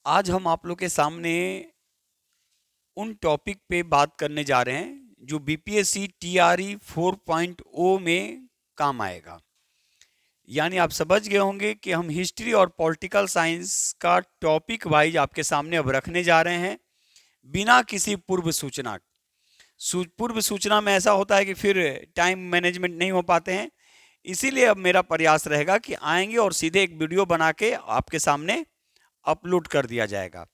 आज हम आप लोग के सामने उन टॉपिक पे बात करने जा रहे हैं जो बीपीएससी टीआरई 4.0 में काम आएगा। यानी आप समझ गए होंगे कि हम हिस्ट्री और पॉलिटिकल साइंस का टॉपिक वाइज आपके सामने अब रखने जा रहे हैं बिना किसी पूर्व सूचना। पूर्व सूचना में ऐसा होता है कि फिर टाइम मैनेजमेंट नहीं हो पाते हैं, इसीलिए अब मेरा प्रयास रहेगा कि आएंगे और सीधे एक वीडियो बना के आपके सामने अपलोड कर दिया जाएगा।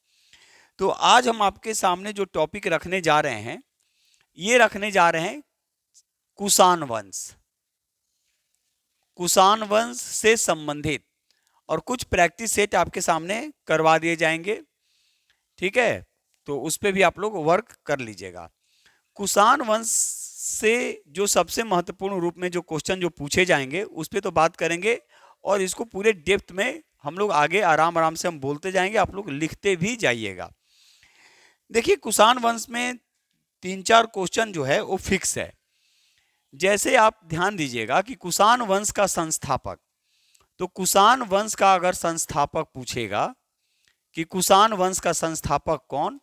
तो आज हम आपके सामने जो टॉपिक रखने जा रहे हैं, ये रखने जा रहे हैं कुषाण वंश। कुषाण वंश से संबंधित और कुछ प्रैक्टिस सेट आपके सामने करवा दिए जाएंगे, ठीक है। तो उस पर भी आप लोग वर्क कर लीजिएगा। कुषाण वंश से जो सबसे महत्वपूर्ण रूप में जो क्वेश्चन जो पूछे जाएंगे उस पर तो बात करेंगे, और इसको पूरे डेप्थ में हम लोग आगे आराम आराम से हम बोलते जाएंगे, आप लोग लिखते भी जाइएगा। देखिए, कुषाण वंश में 3-4 क्वेश्चन जो है वो फिक्स है। जैसे आप ध्यान दीजिएगा कि कुषाण वंश का संस्थापक, तो कुषाण वंश का अगर संस्थापक पूछेगा कि कुषाण वंश का संस्थापक कौन,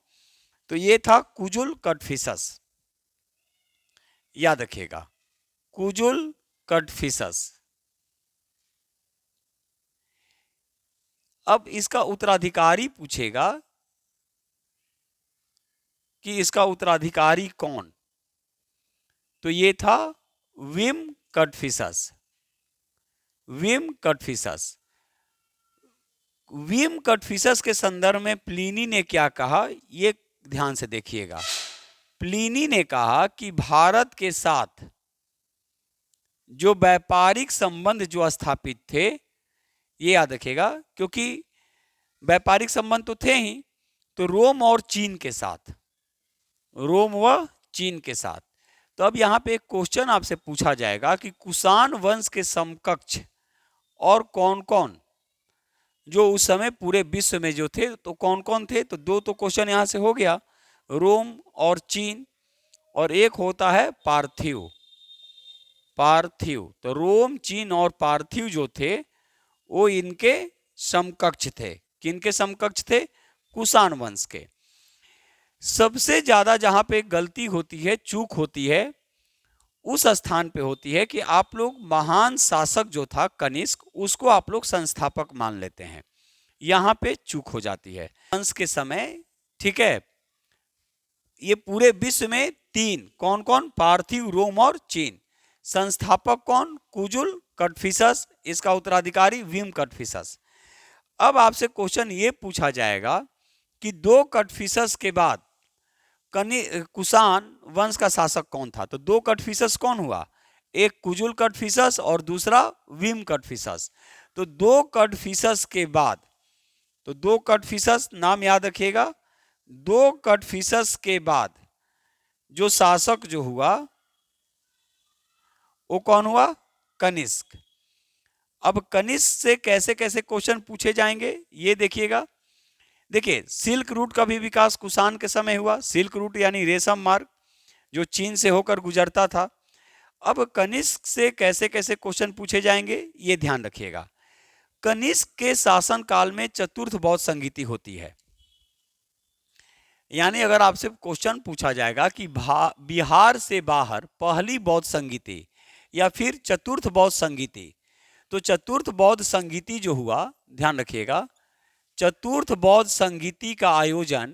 तो ये था कुजुल कड़फिसस। याद रखिएगा, कुजुल कड़फिसस। अब इसका उत्तराधिकारी पूछेगा कि इसका उत्तराधिकारी कौन, तो ये था विम कड़फिसस। विम कड़फिसस। विम कड़फिसस के संदर्भ में प्लिनी ने क्या कहा, ये ध्यान से देखिएगा। प्लिनी ने कहा कि भारत के साथ जो व्यापारिक संबंध जो स्थापित थे, ये याद रखिएगा, क्योंकि व्यापारिक संबंध तो थे ही, तो रोम और चीन के साथ, रोम व चीन के साथ। तो अब यहाँ पे एक क्वेश्चन आपसे पूछा जाएगा कि कुषाण वंश के समकक्ष और कौन कौन जो उस समय पूरे विश्व में जो थे, तो कौन कौन थे। तो दो तो क्वेश्चन यहाँ से हो गया, रोम और चीन, और एक होता है पार्थिव। पार्थिव, तो रोम, चीन और पार्थिव जो थे वो इनके समकक्ष थे। किनके समकक्ष थे? कुषाण वंश के। सबसे ज्यादा जहां पे गलती होती है, चूक होती है, उस स्थान पे होती है कि आप लोग महान शासक जो था कनिष्क, उसको आप लोग संस्थापक मान लेते हैं, यहां पे चूक हो जाती है। वंश के समय, ठीक है, ये पूरे विश्व में 3 कौन कौन, पार्थिव, रोम और चीन। संस्थापक कौन? कुजुल कड़फिसस, इसका उत्तराधिकारी विम कड़फिसस। अब आपसे क्वेश्चन ये पूछा जाएगा कि 2 कड़फिसस के बाद कुषाण वंश का शासक कौन था। तो 2 कड़फिसस कौन हुआ? एक कुजुल कड़फिसस और दूसरा विम कड़फिसस। तो 2 कड़फिसस के बाद, तो 2 कड़फिसस नाम याद रखिएगा, 2 कड़फिसस के बाद जो शासक जो हुआ वो कौन हुआ? कनिष्क। अब कनिष्क से कैसे कैसे क्वेश्चन पूछे जाएंगे ये देखिएगा। देखिए, सिल्क रूट का भी विकास कुषाण के समय हुआ। सिल्क रूट यानी रेशम मार्ग जो चीन से होकर गुजरता था। अब कनिष्क से कैसे कैसे क्वेश्चन पूछे जाएंगे ये ध्यान रखिएगा। कनिष्क के शासन काल में चतुर्थ बौद्ध संगीति होती है। यानी अगर आपसे क्वेश्चन पूछा जाएगा कि बिहार से बाहर पहली बौद्ध संगीति या फिर चतुर्थ बौद्ध संगीति, तो चतुर्थ बौद्ध संगीति जो हुआ, ध्यान रखिएगा, चतुर्थ बौद्ध संगीति का आयोजन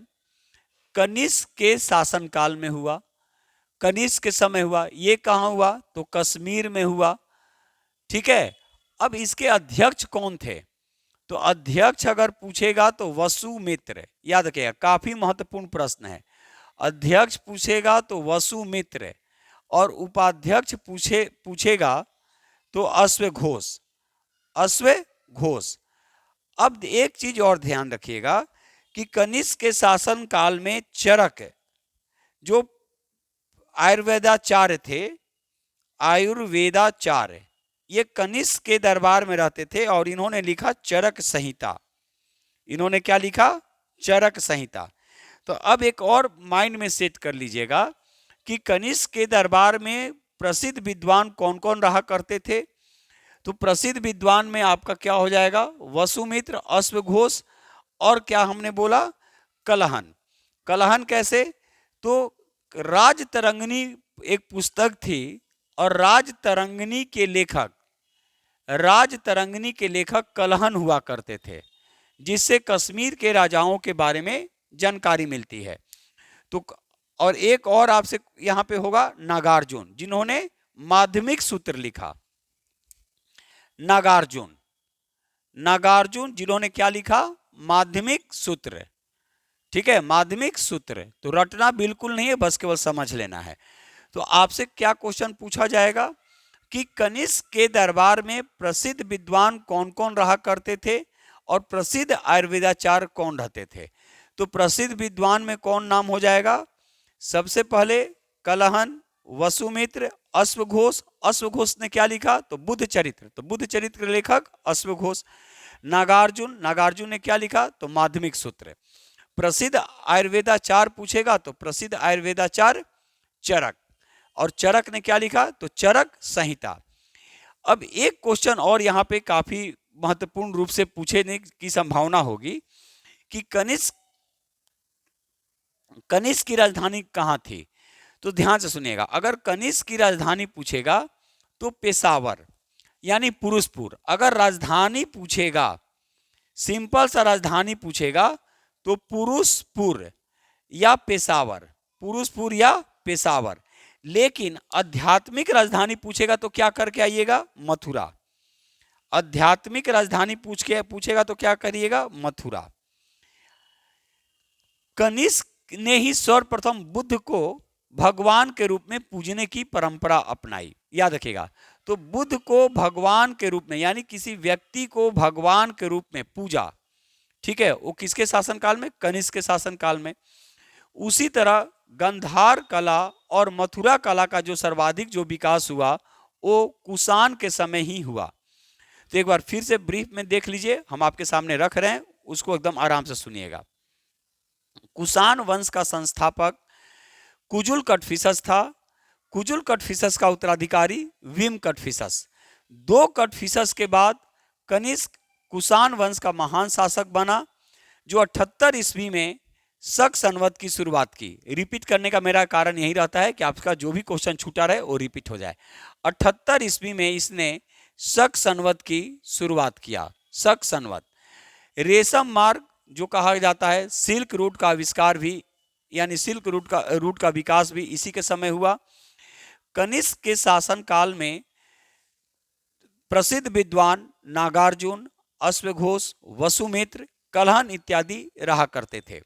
कनिष्क के शासनकाल में हुआ, कनिष्क के समय हुआ। ये कहाँ हुआ? तो कश्मीर में हुआ, ठीक है। अब इसके अध्यक्ष कौन थे? तो अध्यक्ष अगर पूछेगा तो वसुमित्र। याद रखिएगा, काफी महत्वपूर्ण प्रश्न है। अध्यक्ष पूछेगा तो वसुमित्र, और उपाध्यक्ष पूछेगा तो अश्वघोष। अश्वघोष। अब एक चीज और ध्यान रखिएगा कि कनिष्क के शासन काल में चरक जो आयुर्वेदाचार्य थे, आयुर्वेदाचार्य, ये कनिष्क के दरबार में रहते थे और इन्होंने लिखा चरक संहिता। इन्होंने क्या लिखा? चरक संहिता। तो अब एक और माइंड में सेट कर लीजिएगा कि कनिष्क के दरबार में प्रसिद्ध विद्वान कौन कौन रहा करते थे। तो प्रसिद्ध विद्वान में आपका क्या हो जाएगा? वसुमित्र, अश्वघोष और क्या हमने बोला, कलहन। कलहन कैसे, तो राजतरंगिणी एक पुस्तक थी और राजतरंगिणी के लेखक कलहन हुआ करते थे, जिससे कश्मीर के राजाओं के बारे में जानकारी मिलती है। तो और एक और आपसे यहां पे होगा नागार्जुन, जिन्होंने माध्यमिक सूत्र लिखा। नागार्जुन जिन्होंने क्या लिखा, माध्यमिक सूत्र। ठीक है, माध्यमिक सूत्र। तो रटना बिल्कुल नहीं है, बस केवल समझ लेना है। तो आपसे क्या क्वेश्चन पूछा जाएगा कि कनिष्क के दरबार में प्रसिद्ध विद्वान कौन कौन रहा करते थे और प्रसिद्ध आयुर्वेदाचार्य कौन रहते थे। तो प्रसिद्ध विद्वान में कौन नाम हो जाएगा, सबसे पहले कलहन, वसुमित्र, अश्वघोष। अश्वघोष ने क्या लिखा, तो बुद्ध चरित्र। तो बुद्ध चरित्र लेखक अश्वघोष। नागार्जुन ने क्या लिखा, तो माध्यमिक सूत्र। प्रसिद्ध आयुर्वेदाचार्य पूछेगा तो प्रसिद्ध आयुर्वेदाचार्य चरक। और चरक ने क्या लिखा, तो चरक संहिता। अब एक क्वेश्चन और यहाँ पे काफी महत्वपूर्ण रूप से पूछने की संभावना होगी कि कनिष्क की राजधानी कहाँ थी। तो ध्यान से सुनिएगा, अगर कनिष्क की राजधानी पूछेगा तो पेशावर यानी पुरुषपुर। अगर राजधानी पूछेगा, सिंपल सा राजधानी पूछेगा तो पुरुषपुर या पेशावर, पुरुषपुर या पेशावर। लेकिन आध्यात्मिक राजधानी पूछेगा तो क्या करके आइएगा, मथुरा। आध्यात्मिक राजधानी पूछेगा तो क्या करिएगा, मथुरा। कनिष्क ने ही सर्वप्रथम बुद्ध को भगवान के रूप में पूजने की परंपरा अपनाई, याद रखिएगा। तो बुद्ध को भगवान के रूप में यानी किसी व्यक्ति को भगवान के रूप में पूजा, ठीक है, वो किसके शासनकाल में, कनिष्क के शासनकाल में। उसी तरह गंधार कला और मथुरा कला का जो सर्वाधिक जो विकास हुआ वो कुषाण के समय ही हुआ। तो एक बार फिर से ब्रीफ में देख लीजिए, हम आपके सामने रख रहे हैं, उसको एकदम आराम से सुनिएगा। कुषाण वंश का संस्थापक कुजुल कटफिसस था। कुजुल कटफिसस का उत्तराधिकारी विम कटफिसस। 2 कटफिसस के बाद कनिष्क कुषाण वंश का महान शासक बना, जो 78 ईस्वी में शक संवत की शुरुआत की। रिपीट करने का मेरा कारण यही रहता है कि आपका जो भी क्वेश्चन छूटा रहे वो रिपीट हो जाए। 78 ईस्वी में इसने शक संवत की शुरुआत किया। शक संवत। रेशम मार्ग जो कहा जाता है, सिल्क रूट का आविष्कार भी यानी सिल्क रूट का विकास भी इसी के समय हुआ। कनिष्क के शासन काल में प्रसिद्ध विद्वान नागार्जुन, अश्वघोष, वसुमित्र, कलहन इत्यादि रहा करते थे।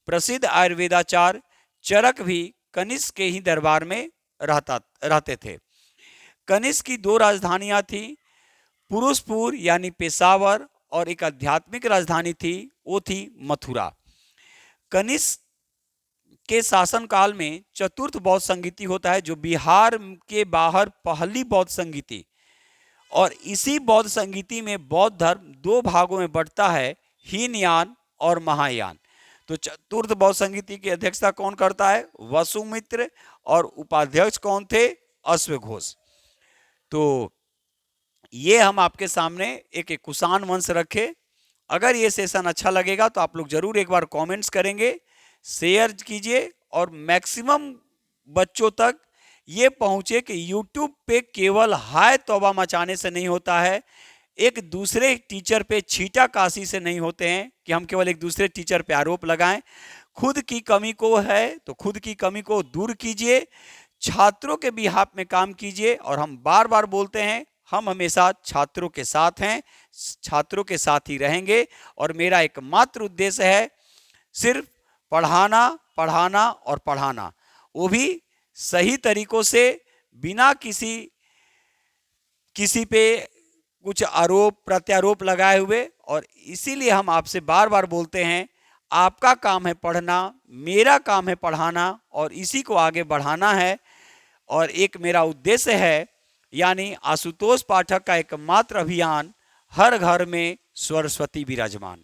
प्रसिद्ध आयुर्वेदाचार्य चरक भी कनिष्क के ही दरबार में रहते थे। कनिष्क की 2 राजधानियां थी, पुरुषपुर यानी पेशावर, और एक आध्यात्मिक राजधानी थी, वो थी मथुरा। कनिष्क के शासनकाल में चतुर्थ बौद्ध संगीति होता है, जो बिहार के बाहर पहली बौद्ध संगीति। और इसी बौद्ध संगीति में बौद्ध धर्म 2 भागों में बढ़ता है, हीनयान और महायान। तो चतुर्थ बौद्ध संगीति की अध्यक्षता कौन करता है, वसुमित्र, और उपाध्यक्ष कौन थे, अश्वघोष। तो ये हम आपके सामने एक कुषाण वंश रखे। अगर ये सेशन अच्छा लगेगा तो आप लोग जरूर एक बार कमेंट्स करेंगे, शेयर कीजिए, और मैक्सिमम बच्चों तक ये पहुंचे कि यूट्यूब पे केवल हाय तौबा मचाने से नहीं होता है, एक दूसरे टीचर पे छीटा काशी से नहीं होते हैं कि हम केवल एक दूसरे टीचर पे आरोप लगाएं। खुद की कमी को है तो खुद की कमी को दूर कीजिए, छात्रों के बिहाफ में काम कीजिए। और हम बार बार बोलते हैं, हम हमेशा छात्रों के साथ हैं, छात्रों के साथ ही रहेंगे। और मेरा एकमात्र उद्देश्य है सिर्फ पढ़ाना, पढ़ाना और पढ़ाना, वो भी सही तरीकों से, बिना किसी पे कुछ आरोप प्रत्यारोप लगाए हुए। और इसीलिए हम आपसे बार बार बोलते हैं, आपका काम है पढ़ना, मेरा काम है पढ़ाना, और इसी को आगे बढ़ाना है। और एक मेरा उद्देश्य है, यानी आशुतोष पाठक का एकमात्र अभियान, हर घर में सरस्वती विराजमान।